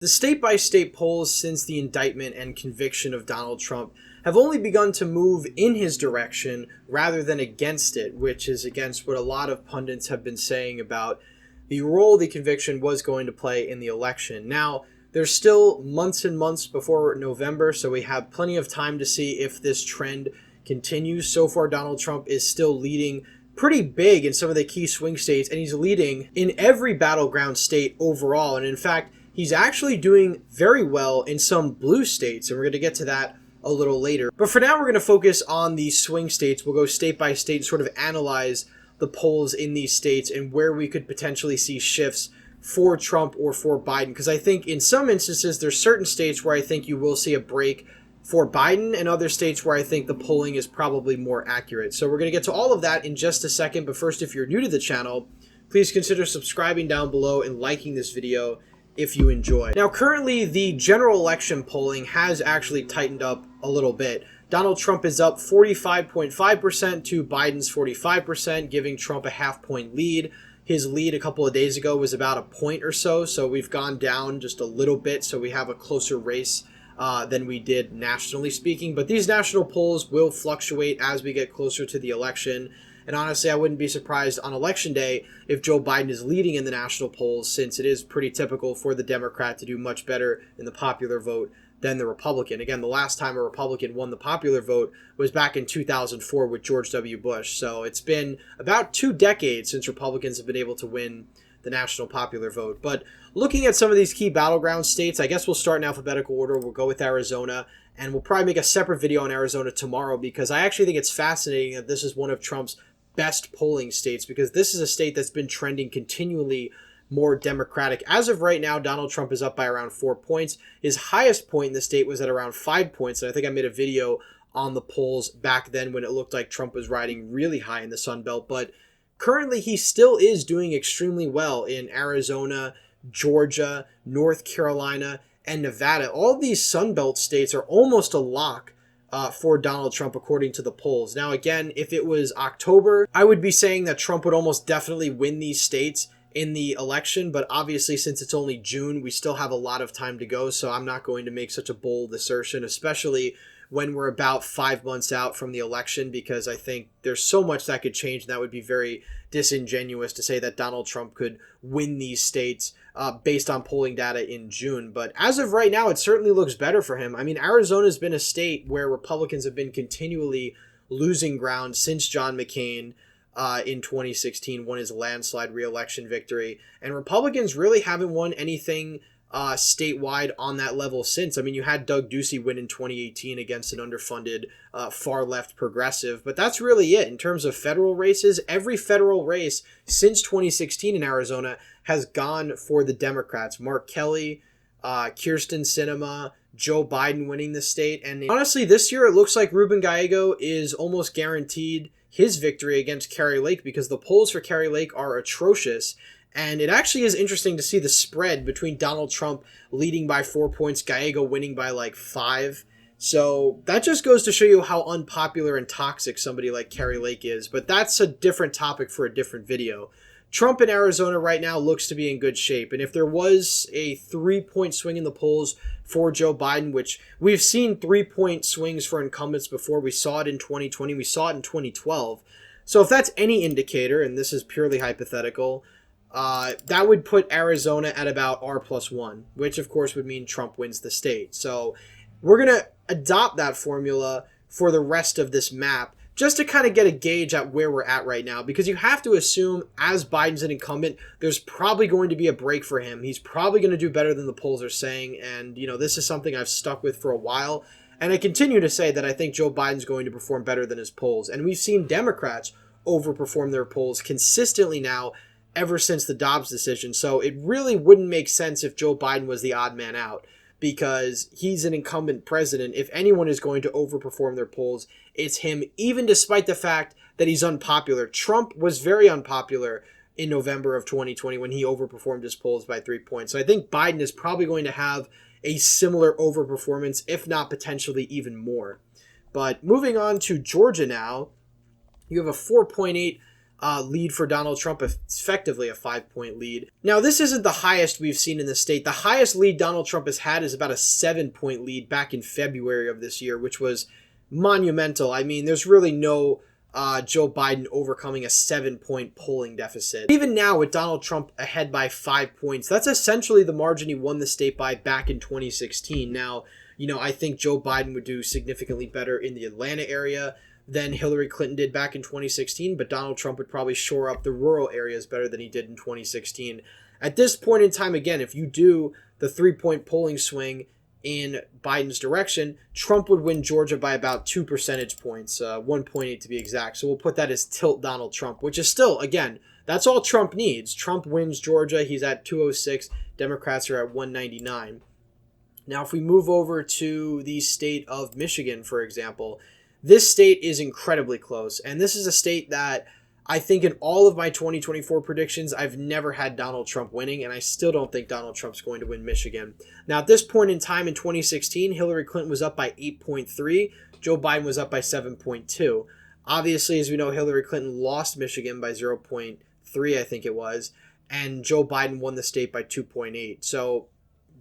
The state-by-state polls since the indictment and conviction of Donald Trump have only begun to move in his direction rather than against it, which is against what a lot of pundits have been saying about the role the conviction was going to play in the election. Now, there's still months and months before November, so we have plenty of time to see if this trend continues. So far, Donald Trump is still leading pretty big in some of the key swing states, and he's leading in every battleground state overall. And in fact, he's actually doing very well in some blue states, and we're going to get to that a little later. But for now, we're going to focus on the swing states. We'll go state by state and sort of analyze the polls in these states and where we could potentially see shifts for Trump or for Biden. Because I think in some instances, there's certain states where I think you will see a break for Biden, and other states where I think the polling is probably more accurate. So we're going to get to all of that in just a second. But first, if you're new to the channel, please consider subscribing down below and liking this video if you enjoy. Now, currently, the general election polling has actually tightened up a little bit. Donald Trump is up 45.5% to Biden's 45%, giving Trump a half-point lead. His lead a couple of days ago was about a point or so, so we've gone down just a little bit, so we have a closer race than we did nationally speaking. But these national polls will fluctuate as we get closer to the election. And honestly, I wouldn't be surprised on Election Day if Joe Biden is leading in the national polls, since it is pretty typical for the Democrat to do much better in the popular vote than the Republican. Again, the last time a Republican won the popular vote was back in 2004 with George W. Bush. So it's been about 2 decades since Republicans have been able to win the national popular vote. But looking at some of these key battleground states, I guess we'll start in alphabetical order. We'll go with Arizona, and we'll probably make a separate video on Arizona tomorrow, because I actually think it's fascinating that this is one of Trump's best polling states, because this is a state that's been trending continually more Democratic. As of right now, Donald Trump is up by around 4 points. His highest point in the state was at around 5 points, and I think I made a video on the polls back then when it looked like Trump was riding really high in the Sun Belt. But currently, he still is doing extremely well in Arizona, Georgia, North Carolina, and Nevada. All of these Sun Belt states are almost a lock for Donald Trump, according to the polls. Now, again, if it was October, I would be saying that Trump would almost definitely win these states in the election, but obviously, since it's only June, we still have a lot of time to go, so I'm not going to make such a bold assertion, especially when we're about 5 months out from the election, because I think there's so much that could change, and that would be very disingenuous to say that Donald Trump could win these states based on polling data in June. But as of right now, it certainly looks better for him. I mean, Arizona's been a state where Republicans have been continually losing ground since John McCain in 2016 won his landslide re-election victory, and Republicans really haven't won anything statewide on that level since. I mean, you had Doug Ducey win in 2018 against an underfunded far-left progressive, but that's really it. In terms of federal races, every federal race since 2016 in Arizona has gone for the Democrats. Mark Kelly, Kyrsten Sinema, Joe Biden winning the state. And honestly, this year it looks like Ruben Gallego is almost guaranteed his victory against Kari Lake, because the polls for Kari Lake are atrocious. And it actually is interesting to see the spread between Donald Trump leading by 4 points, Gallego winning by like 5. So that just goes to show you how unpopular and toxic somebody like Kari Lake is. But that's a different topic for a different video. Trump in Arizona right now looks to be in good shape. And if there was a 3-point swing in the polls for Joe Biden, which we've seen 3-point swings for incumbents before. We saw it in 2020. We saw it in 2012. So if that's any indicator, and this is purely hypothetical, that would put Arizona at about R+1, which of course would mean Trump wins the state. So we're going to adopt that formula for the rest of this map, just to kind of get a gauge at where we're at right now, because you have to assume, as Biden's an incumbent, there's probably going to be a break for him. He's probably going to do better than the polls are saying, and, you know, this is something I've stuck with for a while, and I continue to say that I think Joe Biden's going to perform better than his polls, and we've seen Democrats overperform their polls consistently now ever since the Dobbs decision, so it really wouldn't make sense if Joe Biden was the odd man out, because he's an incumbent president. If anyone is going to overperform their polls, it's him, even despite the fact that he's unpopular. Trump was very unpopular in November of 2020 when he overperformed his polls by 3 points. So I think Biden is probably going to have a similar overperformance, if not potentially even more. But moving on to Georgia now, you have a 4.8 lead for Donald Trump, effectively a 5-point lead. Now, this isn't the highest we've seen in the state. The highest lead Donald Trump has had is about a 7-point lead back in February of this year, which was monumental. I mean, there's really no Joe Biden overcoming a 7-point polling deficit. Even now, with Donald Trump ahead by 5 points, that's essentially the margin he won the state by back in 2016. Now, I think Joe Biden would do significantly better in the Atlanta area than Hillary Clinton did back in 2016, but Donald Trump would probably shore up the rural areas better than he did in 2016. At this point in time, again, if you do the 3-point polling swing in Biden's direction, Trump would win Georgia by about 2 percentage points, 1.8 to be exact. So we'll put that as tilt Donald Trump, which is still, again, that's all Trump needs. Trump wins Georgia. He's at 206. Democrats are at 199. Now, if we move over to the state of Michigan, for example, this state is incredibly close, and this is a state that I think in all of my 2024 predictions, I've never had Donald Trump winning, and I still don't think Donald Trump's going to win Michigan. Now, at this point in time in 2016, Hillary Clinton was up by 8.3, Joe Biden was up by 7.2. Obviously, as we know, Hillary Clinton lost Michigan by 0.3, I think it was, and Joe Biden won the state by 2.8. So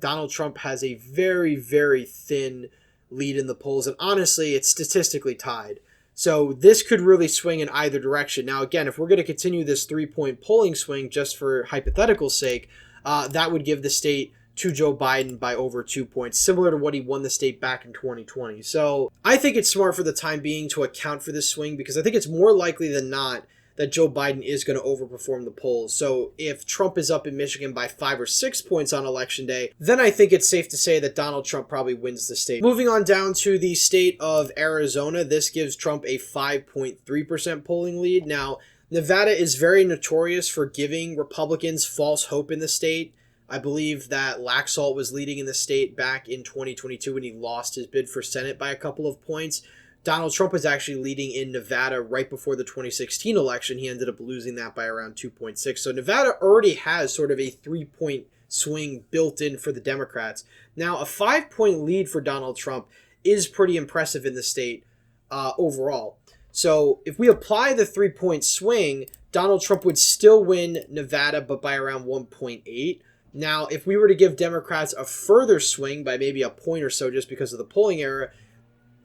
Donald Trump has a very, very thin lead in the polls, and honestly, it's statistically tied. So this could really swing in either direction. Now, again, if we're going to continue this 3-point polling swing just for hypothetical sake, that would give the state to Joe Biden by over 2 points, similar to what he won the state back in 2020. So I think it's smart for the time being to account for this swing, because I think it's more likely than not that Joe Biden is going to overperform the polls. So if Trump is up in Michigan by 5 or 6 points on election day, then I think it's safe to say that Donald Trump probably wins the state. Moving on down to the state of Arizona, this gives Trump a 5.3% polling lead. Now, Nevada is very notorious for giving Republicans false hope in the state. I believe that Laxalt was leading in the state back in 2022 when he lost his bid for Senate by a couple of points. Donald Trump was actually leading in Nevada right before the 2016 election. He ended up losing that by around 2.6. So Nevada already has sort of a 3-point swing built in for the Democrats. Now, a 5-point lead for Donald Trump is pretty impressive in the state overall. So if we apply the 3-point swing, Donald Trump would still win Nevada, but by around 1.8. Now, if we were to give Democrats a further swing by maybe a point or so just because of the polling error,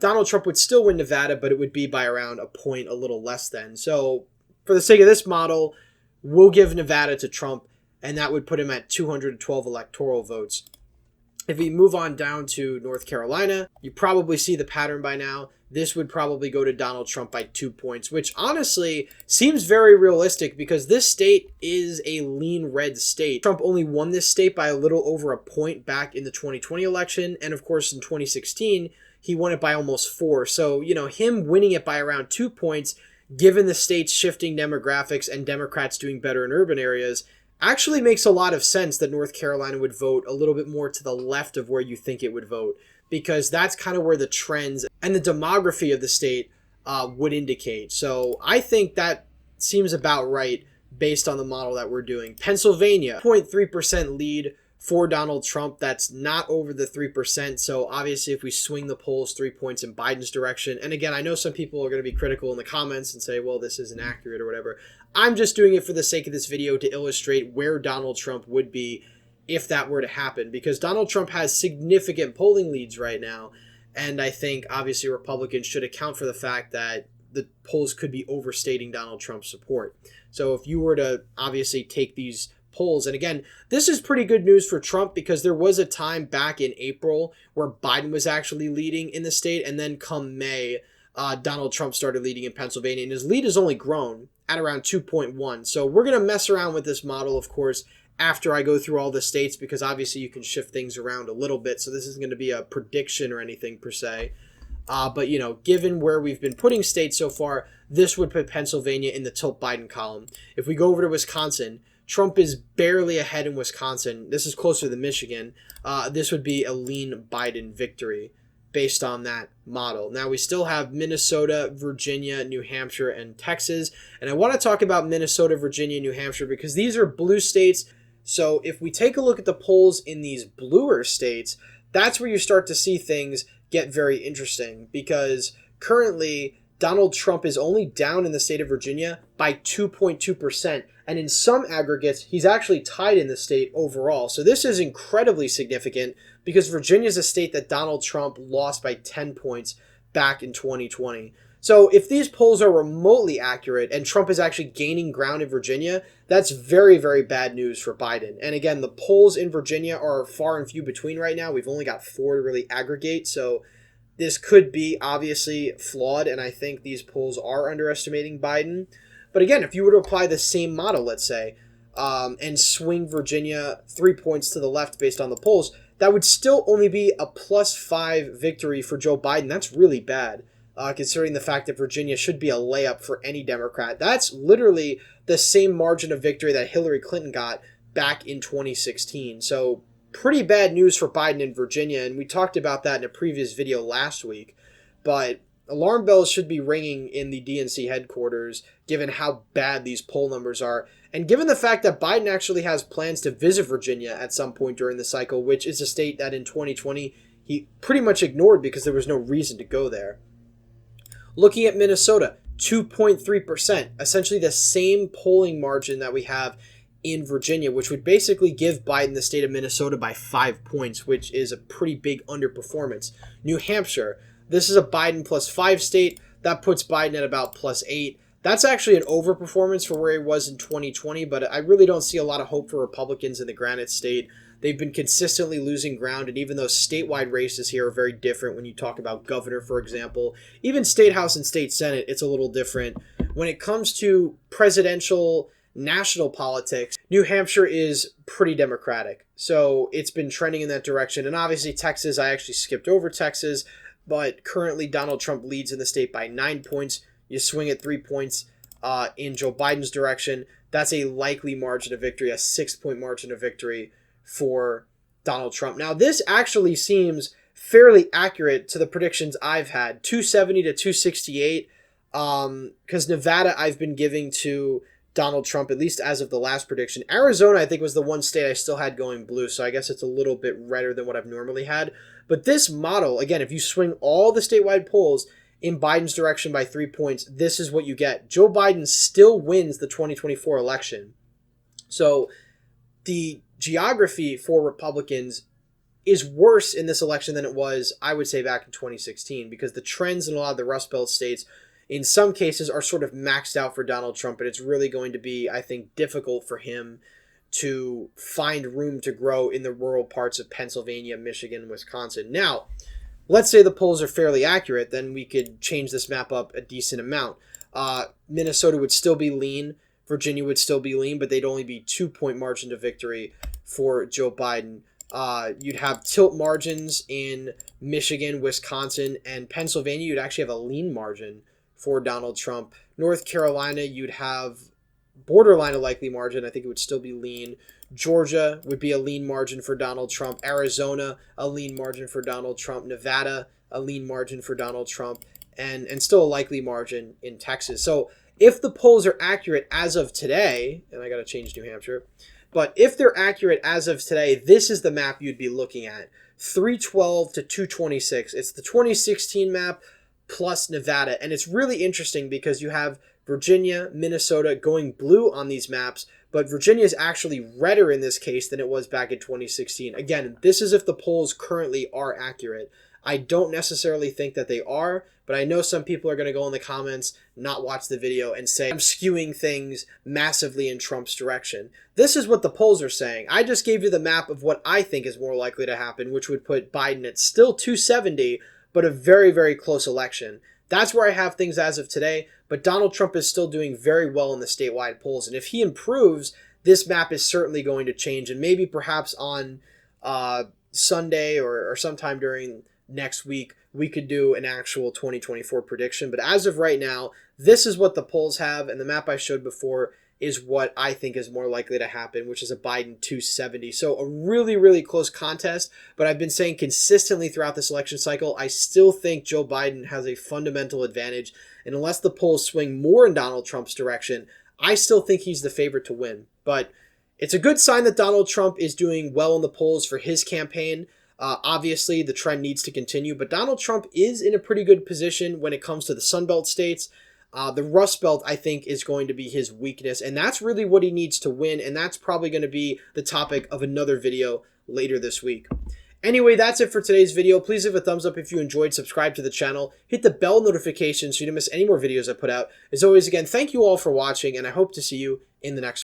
Donald Trump would still win Nevada, but it would be by around a point, a little less than. So for the sake of this model, we'll give Nevada to Trump, and that would put him at 212 electoral votes. If we move on down to North Carolina, you probably see the pattern by now. This would probably go to Donald Trump by 2 points, which honestly seems very realistic because this state is a lean red state. Trump only won this state by a little over a point back in the 2020 election, and of course in 2016, he won it by almost 4. So, him winning it by around 2 points, given the state's shifting demographics and Democrats doing better in urban areas, actually makes a lot of sense that North Carolina would vote a little bit more to the left of where you think it would vote, because that's kind of where the trends and the demography of the state would indicate. So I think that seems about right based on the model that we're doing. Pennsylvania, 0.3% lead for Donald Trump. That's not over the 3%. So obviously if we swing the polls 3 points in Biden's direction, and again, I know some people are going to be critical in the comments and say, well, this isn't accurate or whatever. I'm just doing it for the sake of this video to illustrate where Donald Trump would be if that were to happen, because Donald Trump has significant polling leads right now. And I think obviously Republicans should account for the fact that the polls could be overstating Donald Trump's support. So if you were to obviously take these polls, and again, this is pretty good news for Trump because there was a time back in April where Biden was actually leading in the state, and then come May, Donald Trump started leading in Pennsylvania, and his lead has only grown at around 2.1. So we're going to mess around with this model, of course, after I go through all the states, because obviously you can shift things around a little bit, so this isn't going to be a prediction or anything per se. But, given where we've been putting states so far, this would put Pennsylvania in the tilt Biden column. If we go over to Wisconsin, Trump is barely ahead in Wisconsin. This is closer than Michigan. This would be a lean Biden victory based on that model. Now, we still have Minnesota, Virginia, New Hampshire, and Texas. And I want to talk about Minnesota, Virginia, New Hampshire because these are blue states. So if we take a look at the polls in these bluer states, that's where you start to see things get very interesting, because currently Donald Trump is only down in the state of Virginia by 2.2%. And in some aggregates, he's actually tied in the state overall. So this is incredibly significant because Virginia is a state that Donald Trump lost by 10 points back in 2020. So if these polls are remotely accurate and Trump is actually gaining ground in Virginia, that's very, very bad news for Biden. And again, the polls in Virginia are far and few between right now. We've only got 4 to really aggregate. So this could be obviously flawed, and I think these polls are underestimating Biden. But again, if you were to apply the same model, let's say, and swing Virginia 3 points to the left based on the polls, that would still only be a +5 victory for Joe Biden. That's really bad. Considering the fact that Virginia should be a layup for any Democrat. That's literally the same margin of victory that Hillary Clinton got back in 2016. So pretty bad news for Biden in Virginia, and we talked about that in a previous video last week. But alarm bells should be ringing in the DNC headquarters, given how bad these poll numbers are, and given the fact that Biden actually has plans to visit Virginia at some point during the cycle, which is a state that in 2020 he pretty much ignored because there was no reason to go there. Looking at Minnesota, 2.3%, essentially the same polling margin that we have in Virginia, which would basically give Biden the state of Minnesota by 5 points, which is a pretty big underperformance. New Hampshire, this is a Biden +5 state. That puts Biden at about +8. That's actually an overperformance for where he was in 2020, but I really don't see a lot of hope for Republicans in the Granite State. They've been consistently losing ground, and even though statewide races here are very different when you talk about governor, for example, even state house and state senate, it's a little different. When it comes to presidential national politics, New Hampshire is pretty Democratic. So it's been trending in that direction. And obviously Texas, I actually skipped over Texas, but currently Donald Trump leads in the state by 9 points. You swing at 3 points in Joe Biden's direction. That's a likely margin of victory, a 6-point margin of victory for Donald Trump. Now, this actually seems fairly accurate to the predictions I've had, 270 to 268, because Nevada I've been giving to Donald Trump, at least as of the last prediction. Arizona, I think, was the one state I still had going blue, so I guess it's a little bit redder than what I've normally had. But this model, again, if you swing all the statewide polls in Biden's direction by 3 points, this is what you get. Joe Biden still wins the 2024 election. So the geography for Republicans is worse in this election than it was, I would say, back in 2016, because the trends in a lot of the Rust Belt states, in some cases, are sort of maxed out for Donald Trump, and it's really going to be, I think, difficult for him to find room to grow in the rural parts of Pennsylvania, Michigan, Wisconsin. Now, let's say the polls are fairly accurate, then we could change this map up a decent amount. Minnesota would still be lean. Virginia would still be lean, but they'd only be 2-point margin to victory for Joe Biden. You'd have tilt margins in Michigan, Wisconsin, and Pennsylvania. You'd actually have a lean margin for Donald Trump. North Carolina, you'd have borderline a likely margin. I think it would still be lean. Georgia would be a lean margin for Donald Trump. Arizona, a lean margin for Donald Trump. Nevada, a lean margin for Donald Trump. And still a likely margin in Texas. So if the polls are accurate as of today, and I got to change New Hampshire, but if they're accurate as of today, this is the map you'd be looking at. 312 to 226. It's the 2016 map plus Nevada. And it's really interesting because you have Virginia, Minnesota going blue on these maps, but Virginia is actually redder in this case than it was back in 2016. Again, this is if the polls currently are accurate. I don't necessarily think that they are, but I know some people are going to go in the comments, not watch the video, and say I'm skewing things massively in Trump's direction. This is what the polls are saying. I just gave you the map of what I think is more likely to happen, which would put Biden at still 270, but a very, very close election. That's where I have things as of today, but Donald Trump is still doing very well in the statewide polls, and if he improves, this map is certainly going to change, and maybe perhaps on Sunday or sometime during next week, we could do an actual 2024 prediction. But as of right now, this is what the polls have, and the map I showed before is what I think is more likely to happen, which is a Biden 270. So a really, really close contest, but I've been saying consistently throughout this election cycle, I still think Joe Biden has a fundamental advantage, and unless the polls swing more in Donald Trump's direction, I still think he's the favorite to win. But it's a good sign that Donald Trump is doing well in the polls for his campaign. Obviously, the trend needs to continue, but Donald Trump is in a pretty good position when it comes to the Sun Belt states. The Rust Belt, I think, is going to be his weakness, and that's really what he needs to win, and that's probably going to be the topic of another video later this week. Anyway, that's it for today's video. Please leave a thumbs up if you enjoyed, subscribe to the channel, hit the bell notification so you don't miss any more videos I put out. As always, again, thank you all for watching, and I hope to see you in the next one.